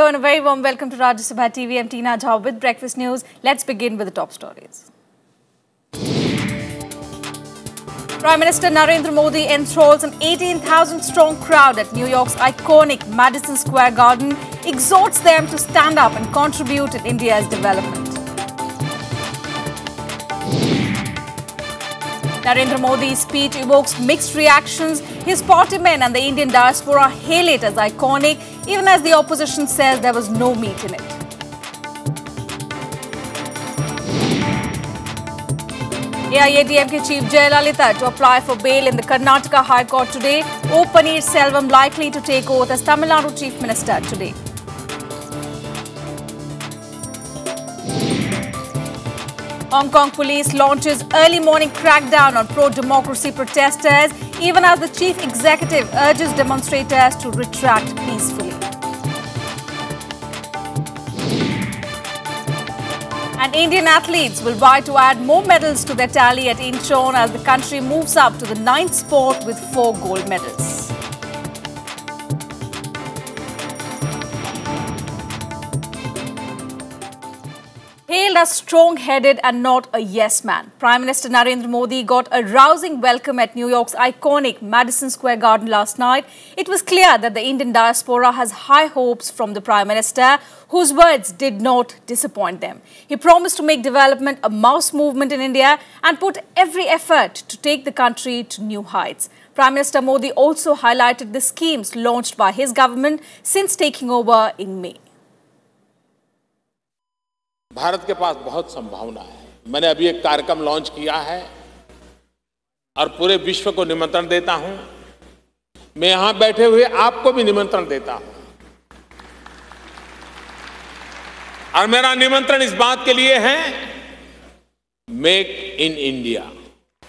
Hello and a very warm welcome to Rajya Sabha TV. I'm Tina Jha with Breakfast News. Let's begin with the top stories. Prime Minister Narendra Modi enthralls an 18,000-strong crowd at New York's iconic Madison Square Garden, exhorts them to stand up and contribute in India's development. Narendra Modi's speech evokes mixed reactions. His party men and the Indian diaspora hail it as iconic, even as the opposition says there was no meat in it. AIADMK Chief Jayalalitha to apply for bail in the Karnataka High Court today. O. Paneerselvam likely to take oath as Tamil Nadu Chief Minister today. Hong Kong police launches early morning crackdown on pro-democracy protesters, even as the chief executive urges demonstrators to retract peacefully. And Indian athletes will vie to add more medals to their tally at Incheon as the country moves up to the 9th spot with 4 gold medals. Hailed as strong-headed and not a yes man, Prime Minister Narendra Modi got a rousing welcome at New York's iconic Madison Square Garden last night. It was clear that the Indian diaspora has high hopes from the Prime Minister, whose words did not disappoint them. He promised to make development a mouse movement in India and put every effort to take the country to new heights. Prime Minister Modi also highlighted the schemes launched by his government since taking over in May. Bharat के पास बहुत संभावना है। मैंने अभी एक कार्यक्रम launch किया है और पूरे विश्व को निमंत्रण देता हूं। मैं यहां बैठे हुए आपको भी निमंत्रण देता हूं और मेरा निमंत्रण इस बात के लिए है, make in India.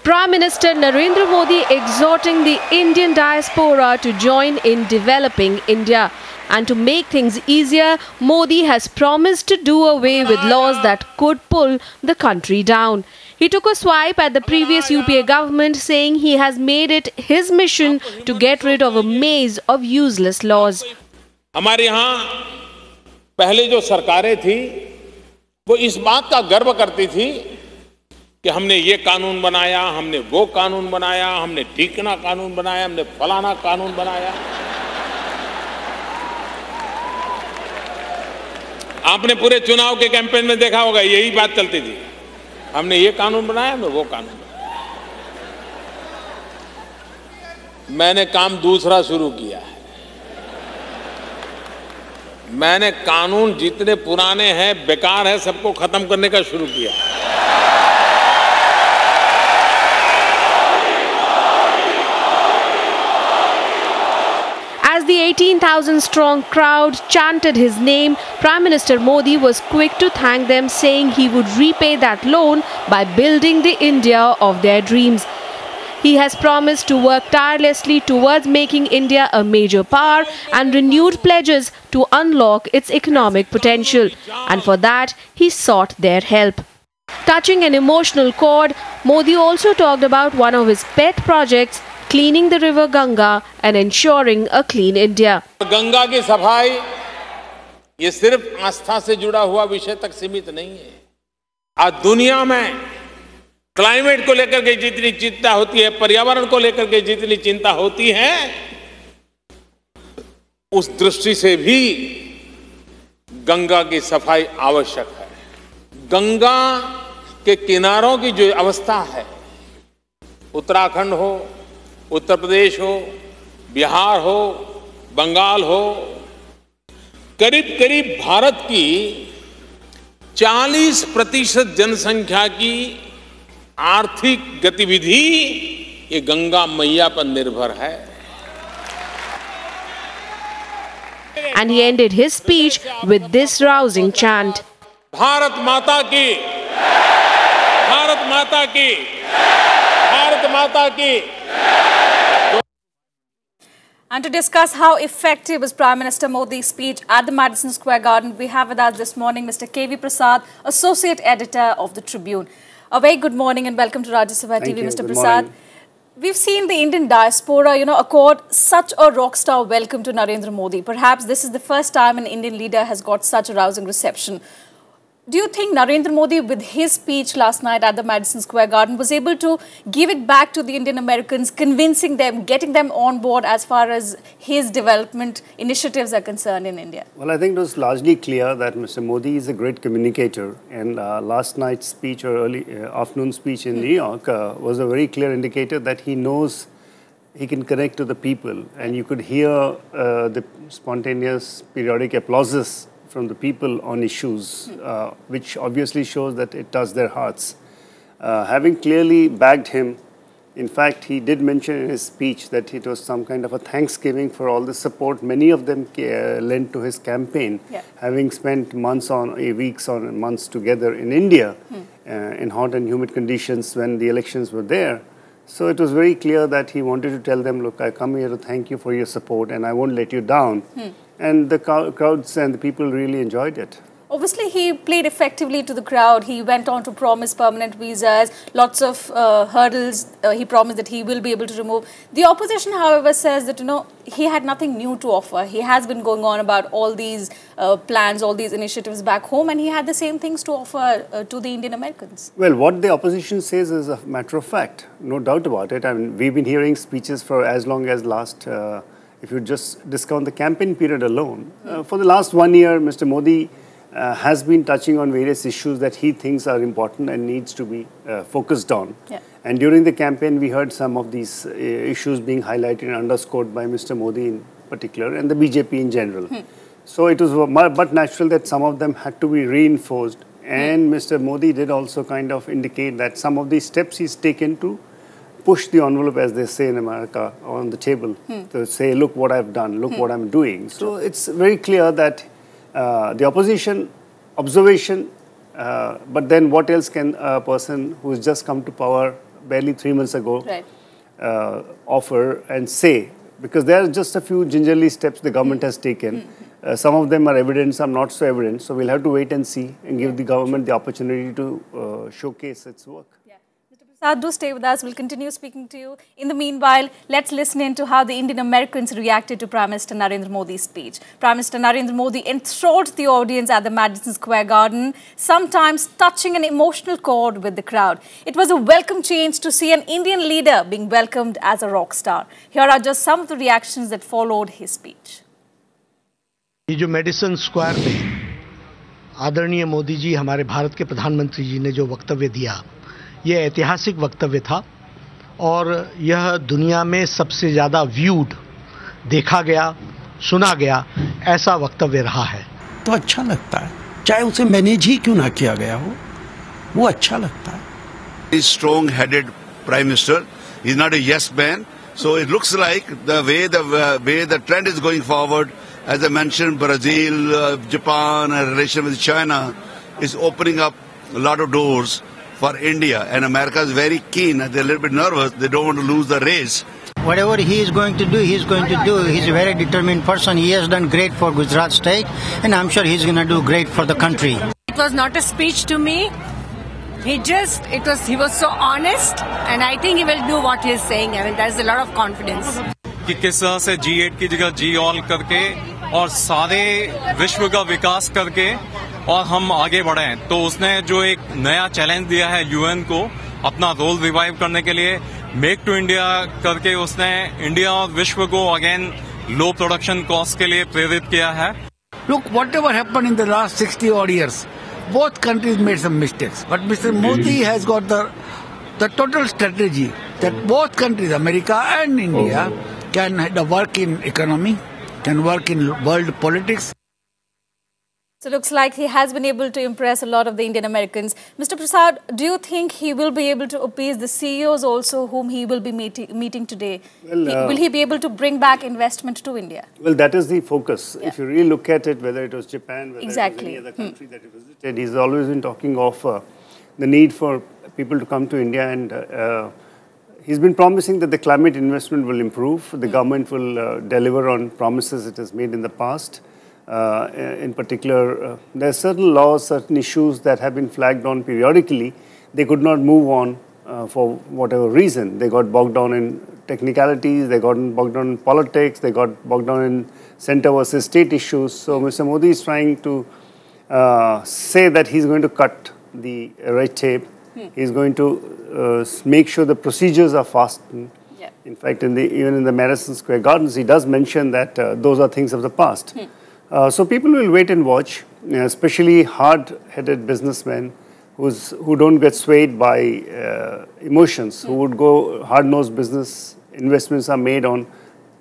Prime Minister Narendra Modi exhorting the Indian diaspora to join in developing India. And to make things easier, Modi has promised to do away with laws that could pull the country down. He took a swipe at the previous UPA government, saying he has made it his mission to get rid of a maze of useless laws. हमारे यहाँ पहले जो सरकारें थी, वो इस बात का गर्व करती थी कि हमने ये कानून बनाया, हमने वो कानून बनाया, हमने ठीकना कानून बनाया, हमने फलाना कानून बनाया। आपने पूरे चुनाव के कैंपेन में देखा होगा, यही बात चलती थी। हमने ये कानून बनाया, हमने वो कानून बनाया। मैंने काम दूसरा शुरू किया है। मैंने कानून जितने पुराने हैं, बेकार है, सबको खत्म करने का शुरू किया। As the 18,000-strong crowd chanted his name, Prime Minister Modi was quick to thank them, saying he would repay that loan by building the India of their dreams. He has promised to work tirelessly towards making India a major power and renewed pledges to unlock its economic potential. And for that, he sought their help. Touching an emotional chord, Modi also talked about one of his pet projects, cleaning the river Ganga and ensuring a clean India. Ganga की सफाई ये सिर्फ आस्था से जुड़ा हुआ विषय तक सीमित नहीं है। आज दुनिया में क्लाइमेट को लेकर के जितनी चिंता होती है, पर्यावरण को लेकर के जितनी चिंता होती है, उस दृष्टि से भी गंगा की सफाई आवश्यक है। गंगा के किनारों की जो अवस्था है, उत्तराखंड हो, उत्तर प्रदेश हो, बिहार हो, बंगाल हो, करीब करीब भारत की 40% जनसंख्या की आर्थिक गतिविधि ये गंगा मैया पर निर्भर है। And he ended his speech with this rousing chant. Bharat माता की, भारत माता की, भारत माता की। And to discuss how effective was Prime Minister Modi's speech at the Madison Square Garden, we have with us this morning Mr. K.V. Prasad, Associate Editor of the Tribune. A very good morning and welcome to Rajya Sabha TV, Mr. Prasad. We've seen the Indian diaspora, accord such a rock star welcome to Narendra Modi. Perhaps this is the first time an Indian leader has got such a rousing reception. Do you think Narendra Modi, with his speech last night at the Madison Square Garden, was able to give it back to the Indian Americans, convincing them, getting them on board as far as his development initiatives are concerned in India? Well, I think it was largely clear that Mr. Modi is a great communicator, and last night's speech or early afternoon speech in New York was a very clear indicator that he knows he can connect to the people, and you could hear the spontaneous periodic applauses from the people on issues, which obviously shows that it touched their hearts. Having clearly bagged him, in fact, he did mention in his speech that it was some kind of a thanksgiving for all the support many of them lent to his campaign, having spent months weeks on months together in India in hot and humid conditions when the elections were there. So it was very clear that he wanted to tell them, look, I come here to thank you for your support and I won't let you down. And the crowds and the people really enjoyed it. Obviously, he played effectively to the crowd. He went on to promise permanent visas, lots of hurdles he promised that he will be able to remove. The opposition, however, says that, he had nothing new to offer. He has been going on about all these plans, all these initiatives back home, and he had the same things to offer to the Indian Americans. Well, what the opposition says is a matter of fact, no doubt about it. I mean, we've been hearing speeches for as long as last, if you just discount the campaign period alone. For the last 1 year, Mr. Modi has been touching on various issues that he thinks are important and needs to be focused on. And during the campaign, we heard some of these issues being highlighted and underscored by Mr. Modi in particular and the BJP in general. So it was but natural that some of them had to be reinforced. And Mr. Modi did also kind of indicate that some of these steps he's taken to push the envelope, as they say in America, on the table to say, look what I've done, look what I'm doing. So it's very clear that the opposition observation, but then what else can a person who's just come to power barely 3 months ago offer and say? Because there are just a few gingerly steps the government has taken. Some of them are evident, some not so evident. So we'll have to wait and see and give the government the opportunity to showcase its work. Prasad, do stay with us. We'll continue speaking to you. In the meanwhile, let's listen in to how the Indian Americans reacted to Prime Minister Narendra Modi's speech. Prime Minister Narendra Modi enthralled the audience at the Madison Square Garden, sometimes touching an emotional chord with the crowd. It was a welcome change to see an Indian leader being welcomed as a rock star. Here are just some of the reactions that followed his speech. ये जो Madison Square पे आदरणीय मोदी जी हमारे भारत के प्रधानमंत्री जी ने जो वक्तव्य दिया, ये ऐतिहासिक वक्तव्य था और यह दुनिया में सबसे ज़्यादा व्यूड, देखा गया, सुना गया ऐसा वक्तव्य रहा है। तो अच्छा लगता है, चाहे उसे मैनेज ही क्यों ना किया गया हो, वो अच्छा लगता है। He's strong-headed Prime Minister. He's not a yes man. So it looks like the way the trend is going forward, as I mentioned, Brazil, Japan, and relation with China is opening up a lot of doors for India, and America is very keen. They're a little bit nervous. They don't want to lose the race. Whatever he is going to do, he's going to do. He's a very determined person. He has done great for Gujarat state, and I'm sure he's going to do great for the country. It was not a speech to me. He was so honest, and I think he will do what he's saying. I mean, there's a lot of confidence. कि किस तरह से G8 की जगह G all करके और सारे विश्व का विकास करके और हम आगे बढ़े, तो उसने जो एक नया चैलेंज दिया है यूएन को अपना रोल रिवाइव करने के लिए, मेक टू इंडिया करके उसने इंडिया और विश्व को अगेन लो प्रोडक्शन कॉस्ट के लिए प्रेरित किया है। Look, whatever happened in the last 60 odd years, both countries made some mistakes, but Mr. Modi has got the total strategy that both countries, America and India, can work in economy, can work in world politics. So it looks like he has been able to impress a lot of the Indian Americans. Mr. Prasad, do you think he will be able to appease the CEOs also whom he will be meeting today? Well, will he be able to bring back investment to India? Well, that is the focus. Yeah. If you really look at it, whether it was Japan, whether it was any other country that he visited, he's always been talking of the need for people to come to India, and he's been promising that the climate investment will improve. The government will deliver on promises it has made in the past. In particular, there are certain laws, certain issues that have been flagged on periodically. They could not move on for whatever reason. They got bogged down in technicalities, they got bogged down in politics, they got bogged down in center versus state issues. So Mr. Modi is trying to say that he's going to cut the red tape. He's going to make sure the procedures are fastened. Yeah. In fact, even in the Madison Square Gardens, he does mention that those are things of the past. So people will wait and watch, especially hard-headed businessmen who don't get swayed by emotions, who would go hard-nosed business investments are made on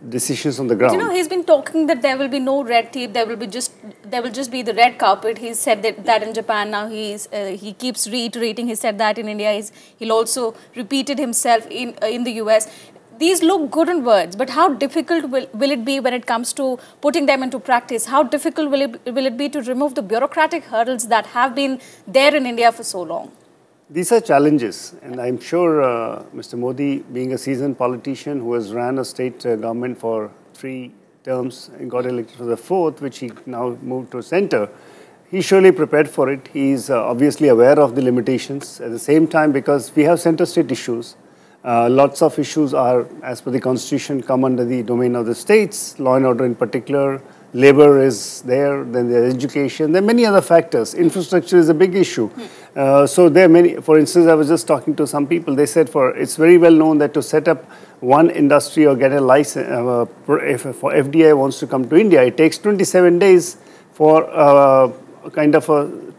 decisions on the ground. But, you know, he's been talking that there will be no red tape. There will just be the red carpet. He said that in Japan. Now he keeps reiterating. He said that in India. He'll also repeat it himself in the US. These look good in words, but how difficult will it be when it comes to putting them into practice? How difficult will it be to remove the bureaucratic hurdles that have been there in India for so long? These are challenges, and I'm sure Mr. Modi, being a seasoned politician who has ran a state government for 3 terms and got elected for the 4th, which he now moved to center, he's surely prepared for it. He's obviously aware of the limitations. At the same time, because we have center-state issues, lots of issues are, as per the constitution, come under the domain of the states, law and order in particular. Labor is there, then there's education, there are many other factors. Infrastructure is a big issue. So there are many, for instance, I was just talking to some people, they said it's very well known that to set up one industry or get a license, if FDI wants to come to India, it takes 27 days for kind of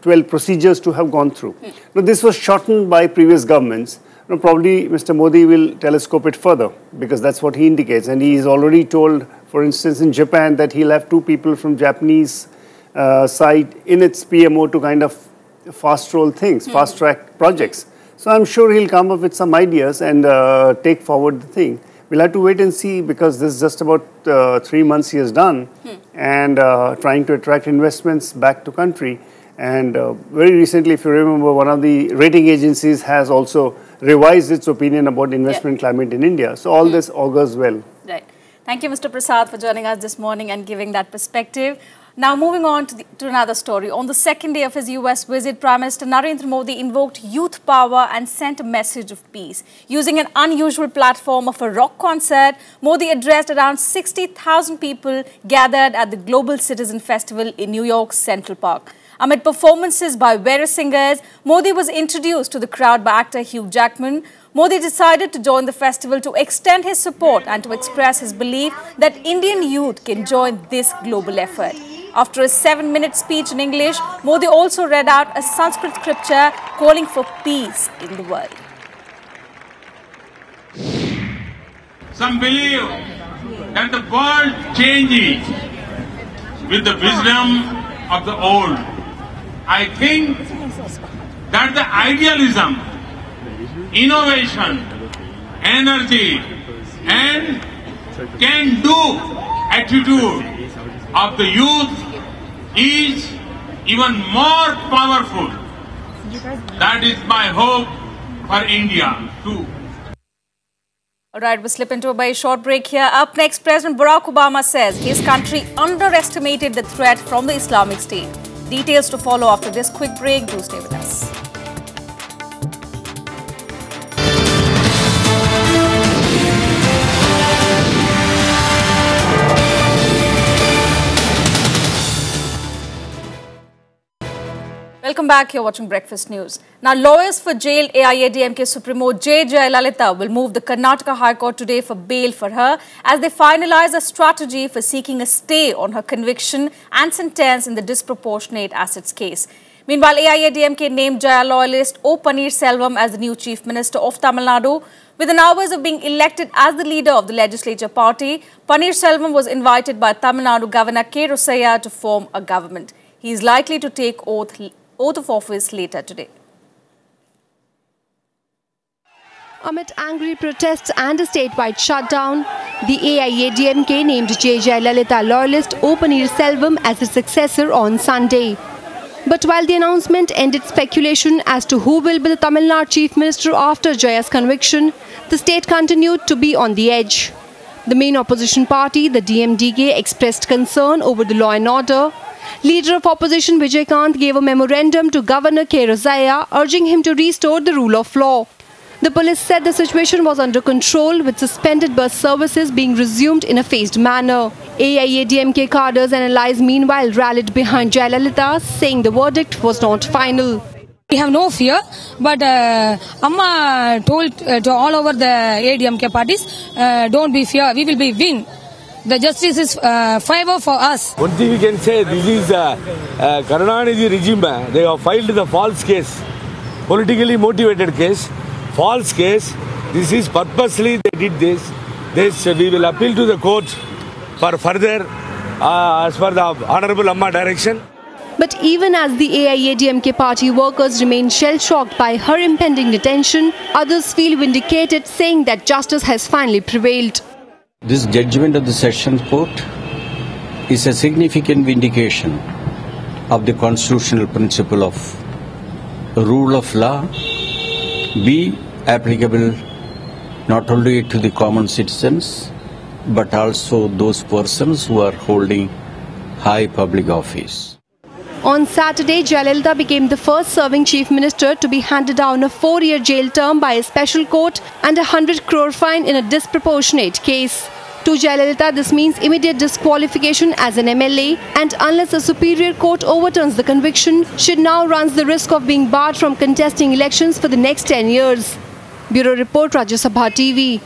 12 procedures to have gone through. Now this was shortened by previous governments. Now, probably Mr. Modi will telescope it further because that's what he indicates. And he's already told, for instance, in Japan that he'll have 2 people from Japanese side in its PMO to kind of fast-roll things, fast-track projects. So I'm sure he'll come up with some ideas and take forward the thing. We'll have to wait and see because this is just about 3 months he has done and trying to attract investments back to country. And very recently, if you remember, one of the rating agencies has also revised its opinion about investment climate in India. So all this augurs well. Right. Thank you, Mr. Prasad, for joining us this morning and giving that perspective. Now, moving on to another story. On the second day of his US visit, Prime Minister Narendra Modi invoked youth power and sent a message of peace. Using an unusual platform of a rock concert, Modi addressed around 60,000 people gathered at the Global Citizen Festival in New York's Central Park. Amid performances by various singers, Modi was introduced to the crowd by actor Hugh Jackman. Modi decided to join the festival to extend his support and to express his belief that Indian youth can join this global effort. After a 7-minute speech in English, Modi also read out a Sanskrit scripture calling for peace in the world. Some believe that the world changes with the wisdom of the old. I think that the idealism, innovation, energy and can-do attitude of the youth is even more powerful. That is my hope for India too. All right, we'll slip into a very short break here. Up next, President Barack Obama says his country underestimated the threat from the Islamic State. Details to follow after this quick break. Do stay with us. Welcome back. You're watching Breakfast News. Now, lawyers for jailed AIADMK Supremo J. Jayalalitha will move the Karnataka High Court today for bail for her as they finalize a strategy for seeking a stay on her conviction and sentence in the disproportionate assets case. Meanwhile, AIADMK named Jaya loyalist O. Paneerselvam as the new Chief Minister of Tamil Nadu. Within hours of being elected as the leader of the legislature party, Paneerselvam was invited by Tamil Nadu Governor K. Rosaiah to form a government. He is likely to take oath of office later today. Amid angry protests and a statewide shutdown, the AIADMK named J. Jayalalitha loyalist O. Paneerselvam as his successor on Sunday. But while the announcement ended speculation as to who will be the Tamil Nadu Chief Minister after Jaya's conviction, the state continued to be on the edge. The main opposition party, the DMDK, expressed concern over the law and order. Leader of opposition Vijay Kant gave a memorandum to Governor K. Rosaiah urging him to restore the rule of law. The police said the situation was under control, with suspended bus services being resumed in a phased manner. AIADMK cadres and allies meanwhile rallied behind Jayalalitha, saying the verdict was not final. We have no fear, but Amma told to all over the AIADMK parties, don't be fear, we will be win. The justice is favor for us. One thing we can say, this is Karunanidhi regime. They have filed the false case, politically motivated case, false case. This is purposely they did this. We will appeal to the court for further, as per the Honorable Amma direction. But even as the AIADMK party workers remain shell-shocked by her impending detention, others feel vindicated, saying that justice has finally prevailed. This judgment of the Sessions Court is a significant vindication of the constitutional principle of rule of law be applicable not only to the common citizens but also those persons who are holding high public office. On Saturday, Jayalalitha became the first serving Chief Minister to be handed down a 4-year jail term by a special court and a 100 crore fine in a disproportionate case. To Jayalalitha, this means immediate disqualification as an MLA, and unless a superior court overturns the conviction, she now runs the risk of being barred from contesting elections for the next 10 years. Bureau Report, Rajya Sabha TV.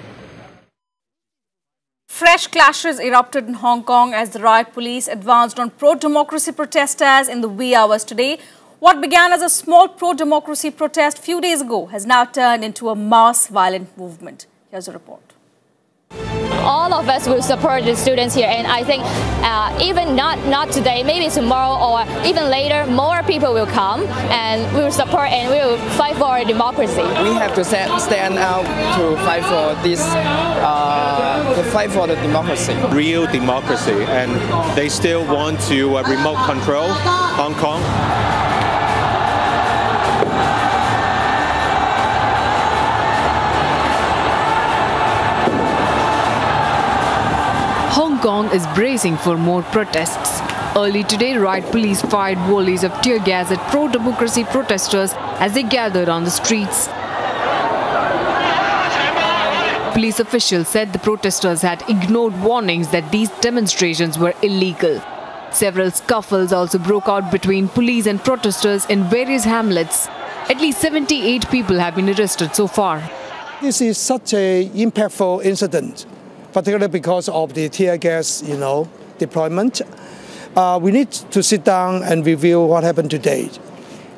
Fresh clashes erupted in Hong Kong as the riot police advanced on pro-democracy protesters in the wee hours today. What began as a small pro-democracy protest a few days ago has now turned into a mass violent movement. Here's a report. All of us will support the students here, and I think even not today, maybe tomorrow or even later, more people will come and we will support and we will fight for our democracy. We have to stand out to fight for this, to fight for the democracy. Real democracy, and they still want to remote control Hong Kong. Hong Kong is bracing for more protests. Early today, riot police fired volleys of tear gas at pro-democracy protesters as they gathered on the streets. Police officials said the protesters had ignored warnings that these demonstrations were illegal. Several scuffles also broke out between police and protesters in various hamlets. At least 78 people have been arrested so far. This is such an impactful incident, particularly because of the tear gas, deployment. We need to sit down and review what happened today.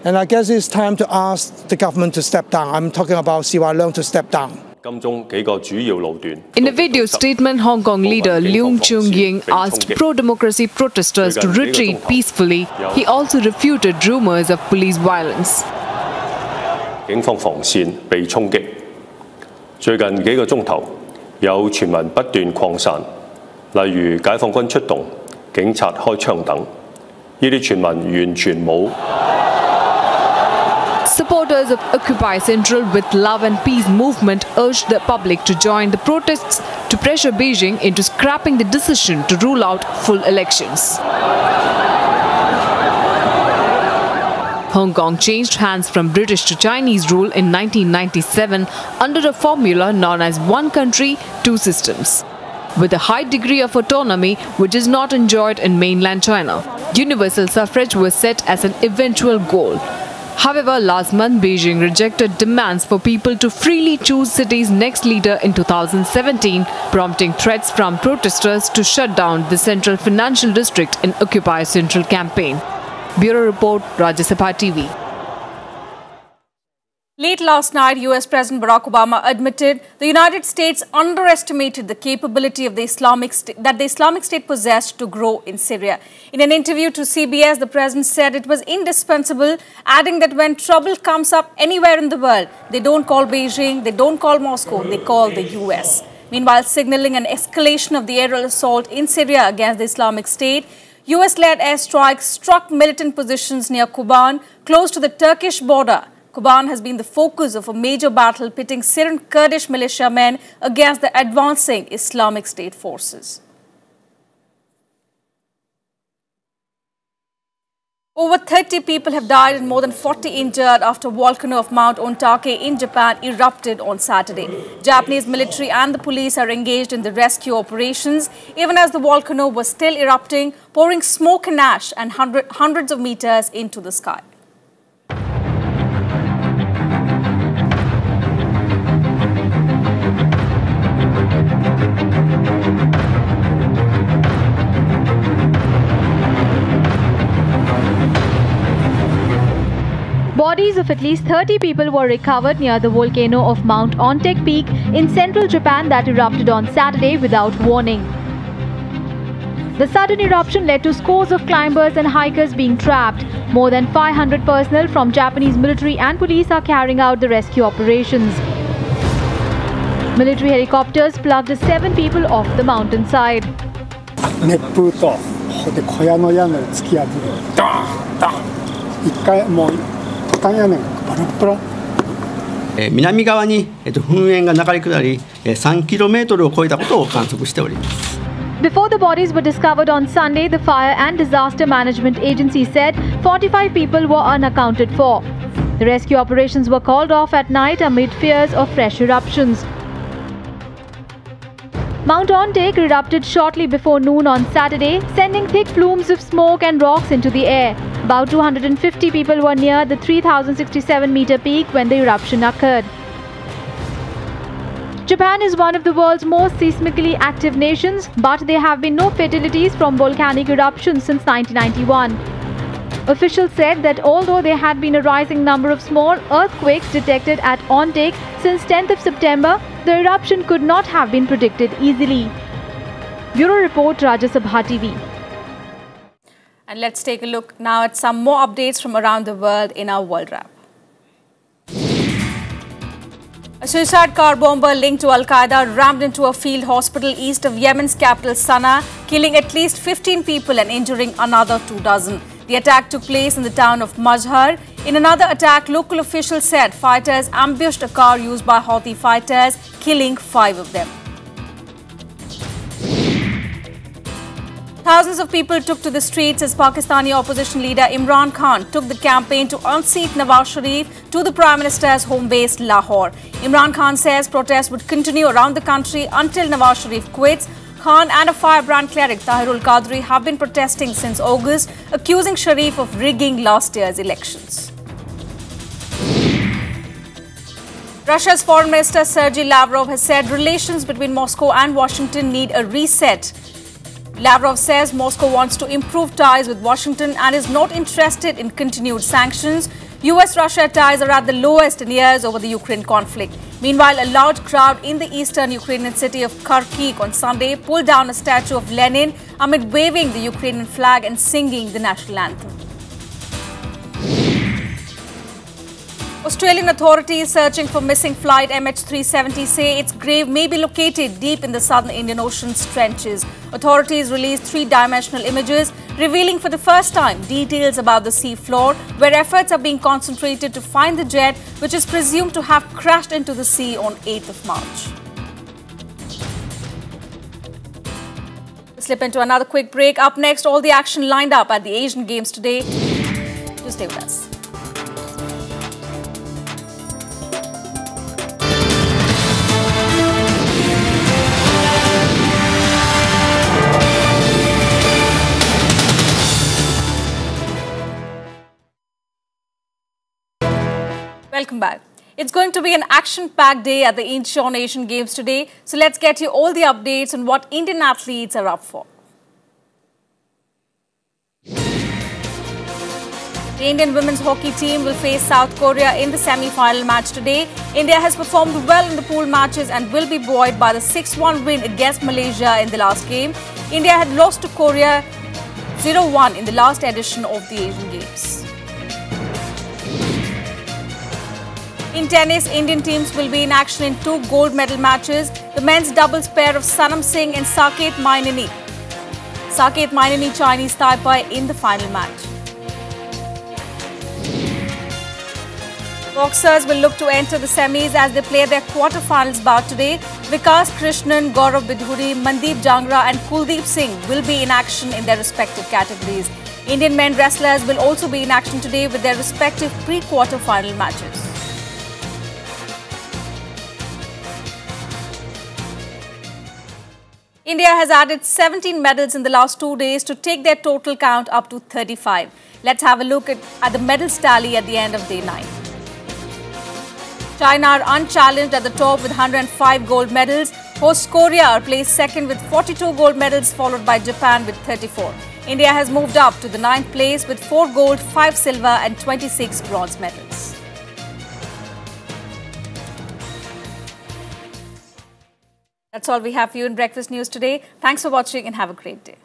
And I guess it's time to ask the government to step down. I'm talking about CY Leung to step down. In a video statement, Hong Kong leader Leung Chun-ying asked pro-democracy protesters to retreat peacefully. He also refuted rumors of police violence. 警方防線被衝擊，最近幾個鐘頭有傳聞不斷擴散，例如解放軍出動、警察開槍等，呢啲傳聞完全冇。 Supporters of Occupy Central with Love and Peace movement urged the public to join the protests to pressure Beijing into scrapping the decision to rule out full elections. Hong Kong changed hands from British to Chinese rule in 1997 under a formula known as one country, two systems. With a high degree of autonomy which is not enjoyed in mainland China, universal suffrage was set as an eventual goal. However, last month Beijing rejected demands for people to freely choose city's next leader in 2017, prompting threats from protesters to shut down the Central Financial District in Occupy Central campaign. Bureau Report, Rajya Sabha TV. Late last night, US President Barack Obama admitted the United States underestimated the capability of the Islamic State possessed to grow in Syria. In an interview to CBS, the president said it was indispensable, adding that when trouble comes up anywhere in the world, they don't call Beijing, they don't call Moscow, they call the US. Meanwhile, signaling an escalation of the aerial assault in Syria against the Islamic State, US-led airstrikes struck militant positions near Kuban, close to the Turkish border. Kuban has been the focus of a major battle pitting Syrian Kurdish militiamen against the advancing Islamic State forces. Over 30 people have died and more than 40 injured after volcano of Mount Ontake in Japan erupted on Saturday. Japanese military and the police are engaged in the rescue operations, even as the volcano was still erupting, pouring smoke and ash and hundreds of meters into the sky. Bodies of at least 30 people were recovered near the volcano of Mount Ontake Peak in central Japan that erupted on Saturday without warning. The sudden eruption led to scores of climbers and hikers being trapped. More than 500 personnel from Japanese military and police are carrying out the rescue operations. Military helicopters plucked 7 people off the mountainside. 熱風と小屋の屋根を突き破るドーンドーン一回もうトタン屋根がバラバラ南側に噴煙が流れ下り3km を超えたことを観測しております。 Before the bodies were discovered on Sunday, the Fire and Disaster Management Agency said 45 people were unaccounted for. The rescue operations were called off at night amid fears of fresh eruptions. Mount Ontake erupted shortly before noon on Saturday, sending thick plumes of smoke and rocks into the air. About 250 people were near the 3,067-meter peak when the eruption occurred. Japan is one of the world's most seismically active nations, but there have been no fatalities from volcanic eruptions since 1991. Officials said that although there had been a rising number of small earthquakes detected at Ontake since 10th of September, the eruption could not have been predicted easily. Bureau Report, Rajya Sabha TV. And let's take a look now at some more updates from around the world in our World Wrap. A suicide car bomber linked to Al-Qaeda rammed into a field hospital east of Yemen's capital Sana'a, killing at least 15 people and injuring another 24. The attack took place in the town of Mazhar. In another attack, local officials said fighters ambushed a car used by Houthi fighters, killing 5 of them. Thousands of people took to the streets as Pakistani opposition leader Imran Khan took the campaign to unseat Nawaz Sharif to the Prime Minister's home base Lahore. Imran Khan says protests would continue around the country until Nawaz Sharif quits. Khan and a firebrand cleric Tahirul Qadri have been protesting since August, accusing Sharif of rigging last year's elections. Russia's Foreign Minister Sergei Lavrov has said relations between Moscow and Washington need a reset. Lavrov says Moscow wants to improve ties with Washington and is not interested in continued sanctions. US-Russia ties are at the lowest in years over the Ukraine conflict. Meanwhile, a large crowd in the eastern Ukrainian city of Kharkiv on Sunday pulled down a statue of Lenin amid waving the Ukrainian flag and singing the national anthem. Australian authorities searching for missing flight MH370 say its grave may be located deep in the southern Indian Ocean's trenches. Authorities released 3-dimensional images revealing for the first time details about the sea floor, where efforts are being concentrated to find the jet, which is presumed to have crashed into the sea on 8th of March. We'll slip into another quick break. Up next, all the action lined up at the Asian Games today. Do stay with us. Welcome back. It's going to be an action-packed day at the Incheon Asian Games today. So let's get you all the updates on what Indian athletes are up for. The Indian women's hockey team will face South Korea in the semi-final match today. India has performed well in the pool matches and will be buoyed by the 6-1 win against Malaysia in the last game. India had lost to Korea 0-1 in the last edition of the Asian Games. In tennis, Indian teams will be in action in 2 gold medal matches. The men's doubles pair of Sanam Singh and Saket Mainini. Chinese Taipei in the final match. Boxers will look to enter the semis as they play their quarter-finals bout today. Vikas Krishnan, Gaurav Bidhuri, Mandeep Jangra and Kuldeep Singh will be in action in their respective categories. Indian men wrestlers will also be in action today with their respective pre-quarter final matches. India has added 17 medals in the last 2 days to take their total count up to 35. Let's have a look at the medals tally at the end of day 9. China are unchallenged at the top with 105 gold medals. Host Korea are placed second with 42 gold medals, followed by Japan with 34. India has moved up to the 9th place with 4 gold, 5 silver and 26 bronze medals. That's all we have for you in Breakfast News today. Thanks for watching and have a great day.